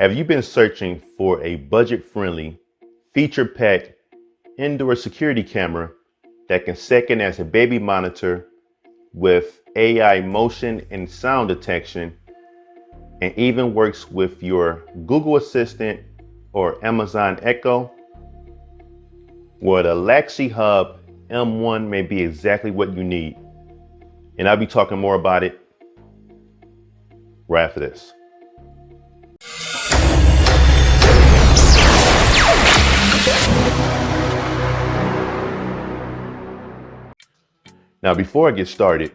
Have you been searching for a budget-friendly, feature-packed indoor security camera that can second as a baby monitor with AI motion and sound detection, and even works with your Google Assistant or Amazon Echo? Well, the Laxihub M1 may be exactly what you need, and I'll be talking more about it right after this. Now, before I get started,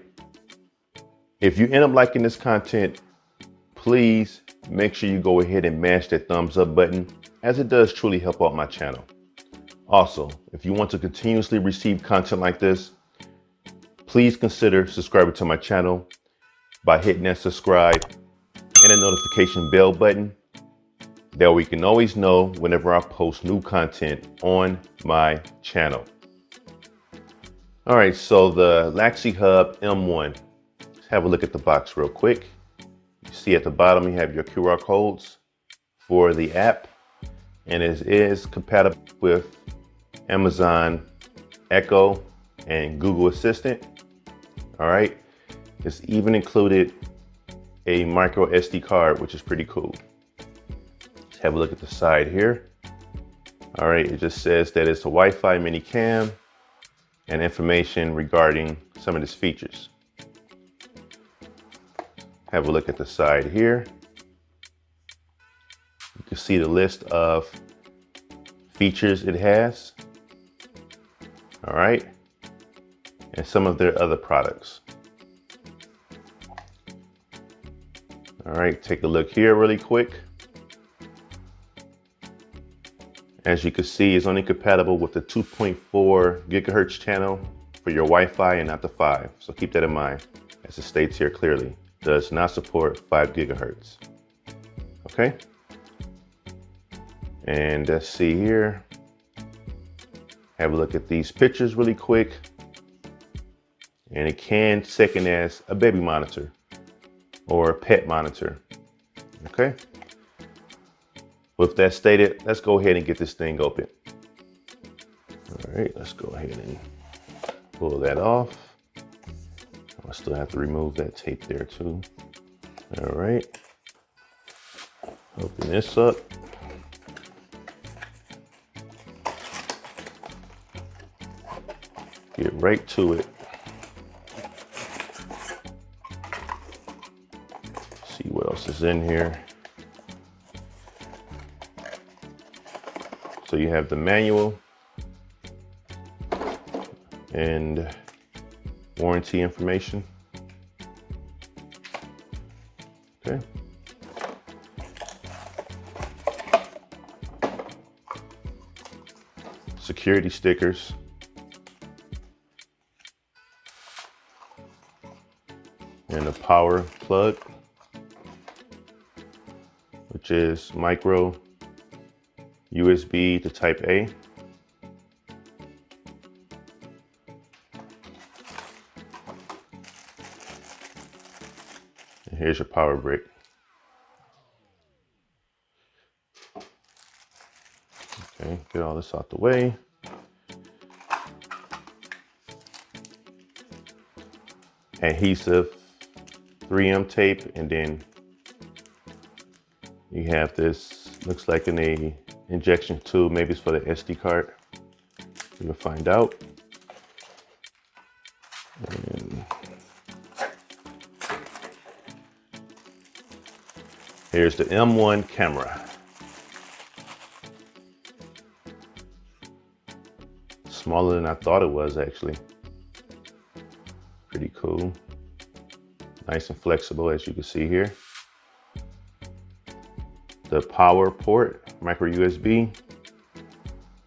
if you end up liking this content, please make sure you go ahead and mash that thumbs up button, as it does truly help out my channel. Also, if you want to continuously receive content like this, please consider subscribing to my channel by hitting that subscribe and the notification bell button. That way you can always know whenever I post new content on my channel. All right, so the Laxihub M1. Let's have a look at the box real quick. You see at the bottom you have your QR codes for the app, and it is compatible with Amazon Echo and Google Assistant. All right, it's even included a micro SD card, which is pretty cool. Let's have a look at the side here. All right, it just says that it's a Wi-Fi mini cam and information regarding some of its features. Have a look at the side here. You can see the list of features it has. All right, and some of their other products. All right, take a look here really quick. As you can see, it's only compatible with the 2.4 gigahertz channel for your Wi-Fi and not the 5. So keep that in mind, as it states here clearly. Does not support 5 gigahertz. Okay. And let's see here. Have a look at these pictures really quick. And it can second as a baby monitor or a pet monitor. Okay. With that stated, let's go ahead and get this thing open. All right, let's go ahead and pull that off. I still have to remove that tape there too. All right, open this up. Get right to it. See what else is in here. So you have the manual and warranty information. Okay. Security stickers. And a power plug, which is micro USB to Type A. And here's your power brick. Okay, get all this out the way. Adhesive 3M tape, and then you have this, looks like an injection tube, maybe it's for the SD card. We'll find out. And here's the M1 camera. Smaller than I thought it was, actually. Pretty cool. Nice and flexible, as you can see here. The power port, micro USB.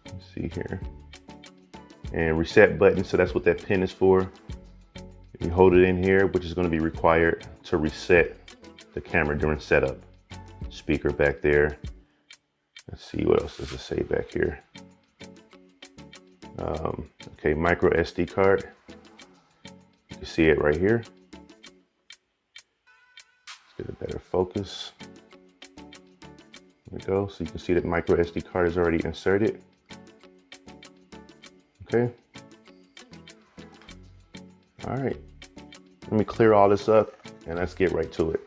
Let's see here. And reset button, so that's what that pin is for. You hold it in here, which is going to be required to reset the camera during setup. Speaker back there. Let's see, what else does it say back here? Okay, micro SD card. You can see it right here. Let's get a better focus. There we go. So you can see that micro SD card is already inserted. Okay. All right. Let me clear all this up and let's get right to it.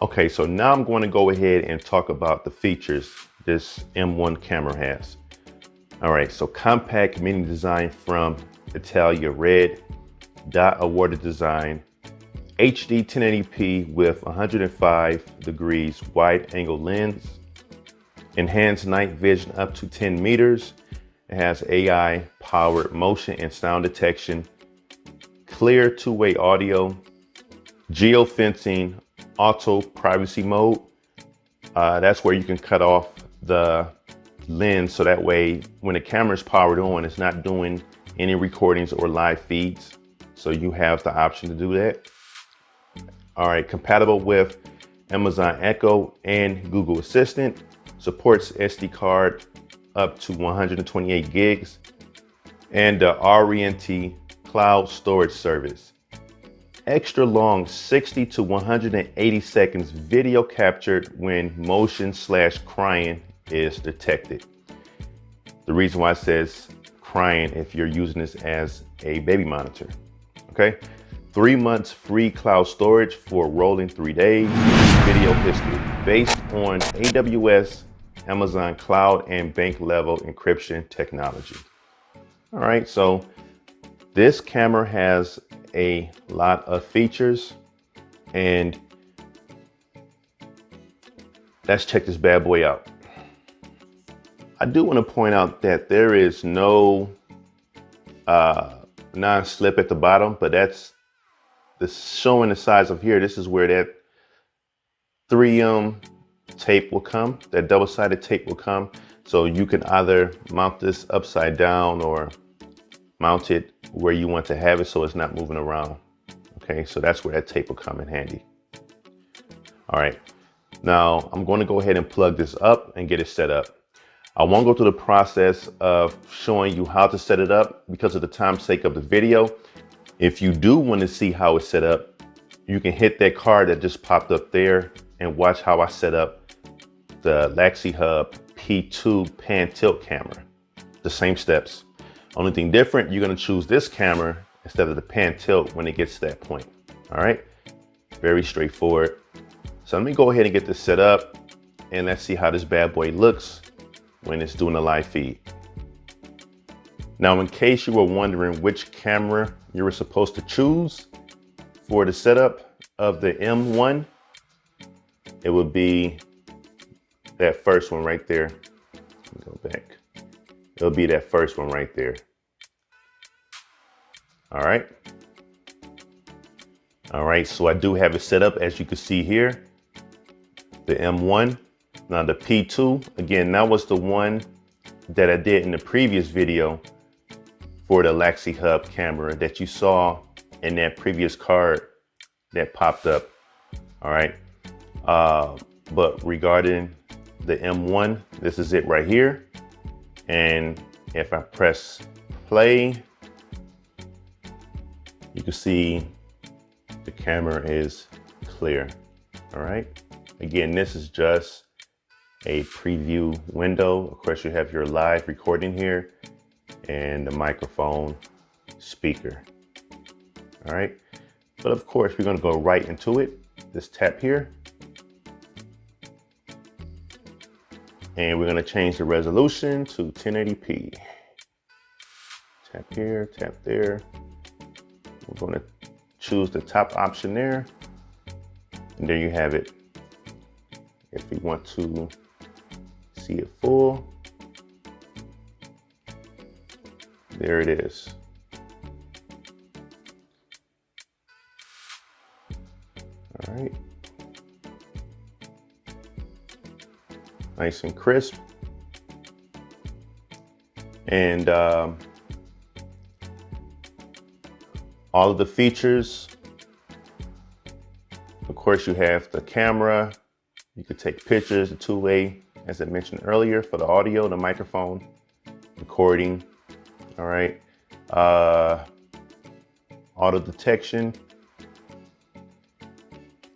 Okay, so now I'm going to go ahead and talk about the features this M1 camera has. All right, so compact mini design from Italia Red, dot awarded design, HD 1080p with 105 degrees wide angle lens, enhanced night vision up to 10 meters. It has AI powered motion and sound detection, clear two-way audio, geofencing, auto privacy mode. That's where you can cut off the lens so that way when the camera is powered on, it's not doing any recordings or live feeds. So you have the option to do that. All right, compatible with Amazon Echo and Google Assistant, supports SD card up to 128 gigs, and the RENT cloud storage service. Extra long 60 to 180 seconds video captured when motion/crying is detected. The reason why it says crying if you're using this as a baby monitor. Okay, 3 months free cloud storage for rolling 3 days. Video history based on AWS, Amazon cloud, and bank level encryption technology. All right, so this camera has a lot of features, and let's check this bad boy out. I do want to point out that there is no non-slip at the bottom, but that's showing the size of here. This is where that 3M tape will come, that double-sided tape will come. So you can either mount this upside down or mount it where you want to have it so it's not moving around. Okay, so that's where that tape will come in handy. All right, now I'm going to go ahead and plug this up and get it set up. I won't go through the process of showing you how to set it up because of the time's sake of the video. If you do want to see how it's set up, you can hit that card that just popped up there and watch how I set up the Laxihub P2 pan tilt camera. The same steps. Only thing different, you're going to choose this camera instead of the pan tilt when it gets to that point. All right, very straightforward. So let me go ahead and get this set up and let's see how this bad boy looks when it's doing a live feed. Now, in case you were wondering which camera you were supposed to choose for the setup of the M1, it would be that first one right there. Let me go back. It'll be that first one right there. All right. All right, so I do have it set up as you can see here, the M1. Now the P2, again, that was the one that I did in the previous video for the Laxihub camera that you saw in that previous card that popped up. All right, but regarding the M1, this is it right here. And if I press play, you can see the camera is clear. All right, again, this is just a preview window. Of course, you have your live recording here and the microphone speaker. All right, but of course, we're going to go right into it. Just tap here. And we're going to change the resolution to 1080p. Tap here, tap there. We're going to choose the top option there. And there you have it. If we want to see it full, there it is. All right. Nice and crisp. And all of the features, of course, you have the camera. You could take pictures, the two-way, as I mentioned earlier, for the audio, the microphone, recording. All right. Auto detection.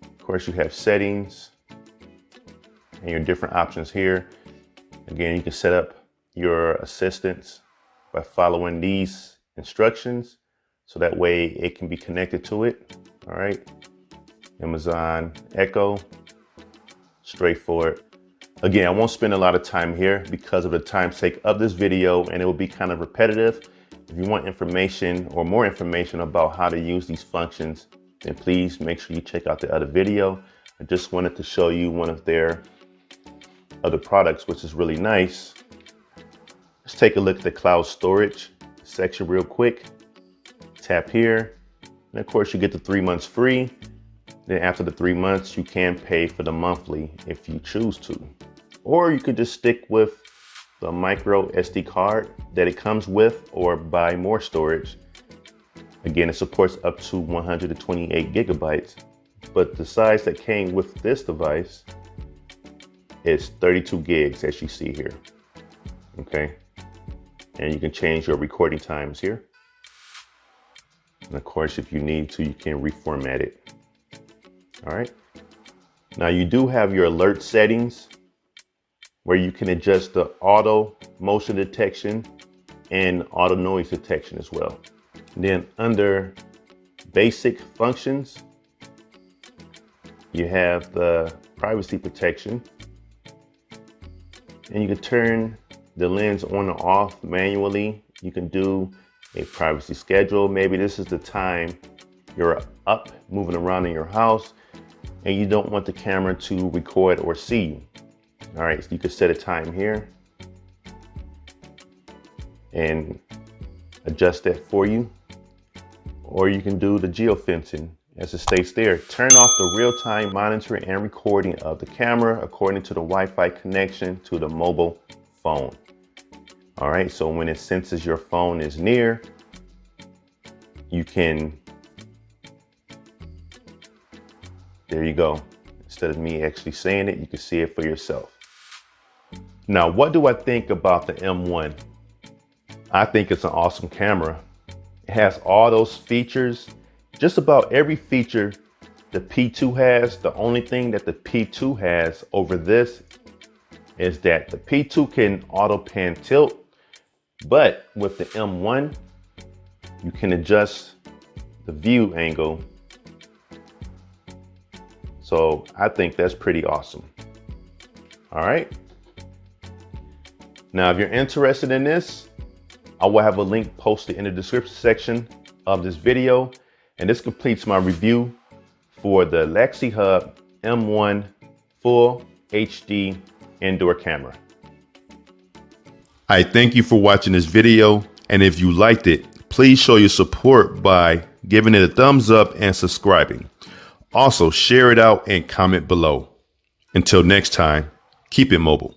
Of course, you have settings. and your different options here. Again, you can set up your assistants by following these instructions, so that way it can be connected to it. All right, Amazon Echo, straightforward. Again, I won't spend a lot of time here because of the time's sake of this video, and it will be kind of repetitive. If you want information or more information about how to use these functions, then please make sure you check out the other video. I just wanted to show you one of their other products, which is really nice. Let's take a look at the cloud storage section real quick. Tap here, and of course you get the 3 months free. Then after the 3 months, you can pay for the monthly if you choose to. Or you could just stick with the micro SD card that it comes with, or buy more storage. Again, it supports up to 128 gigabytes, but the size that came with this device is 32 gigs, as you see here. Okay, and you can change your recording times here. And of course, if you need to, you can reformat it. All right. Now you do have your alert settings where you can adjust the auto motion detection and auto noise detection as well. And then under basic functions, you have the privacy protection, and you can turn the lens on or off manually. You can do a privacy schedule. Maybe this is the time you're up moving around in your house and you don't want the camera to record or see you. All right, so you can set a time here and adjust that for you. Or you can do the geofencing, as it states there. Turn off the real-time monitoring and recording of the camera according to the Wi-Fi connection to the mobile phone. All right, so when it senses your phone is near, you can, there you go. Instead of me actually saying it, you can see it for yourself. Now, what do I think about the M1? I think it's an awesome camera. It has all those features, just about every feature the P2 has. The only thing that the P2 has over this is that the P2 can auto pan tilt, but with the M1, you can adjust the view angle. So I think that's pretty awesome. All right. Now, if you're interested in this, I will have a link posted in the description section of this video. And this completes my review for the Laxihub M1 Full HD Indoor Camera. I thank you for watching this video. And if you liked it, please show your support by giving it a thumbs up and subscribing. Also, share it out and comment below. Until next time, keep it mobile.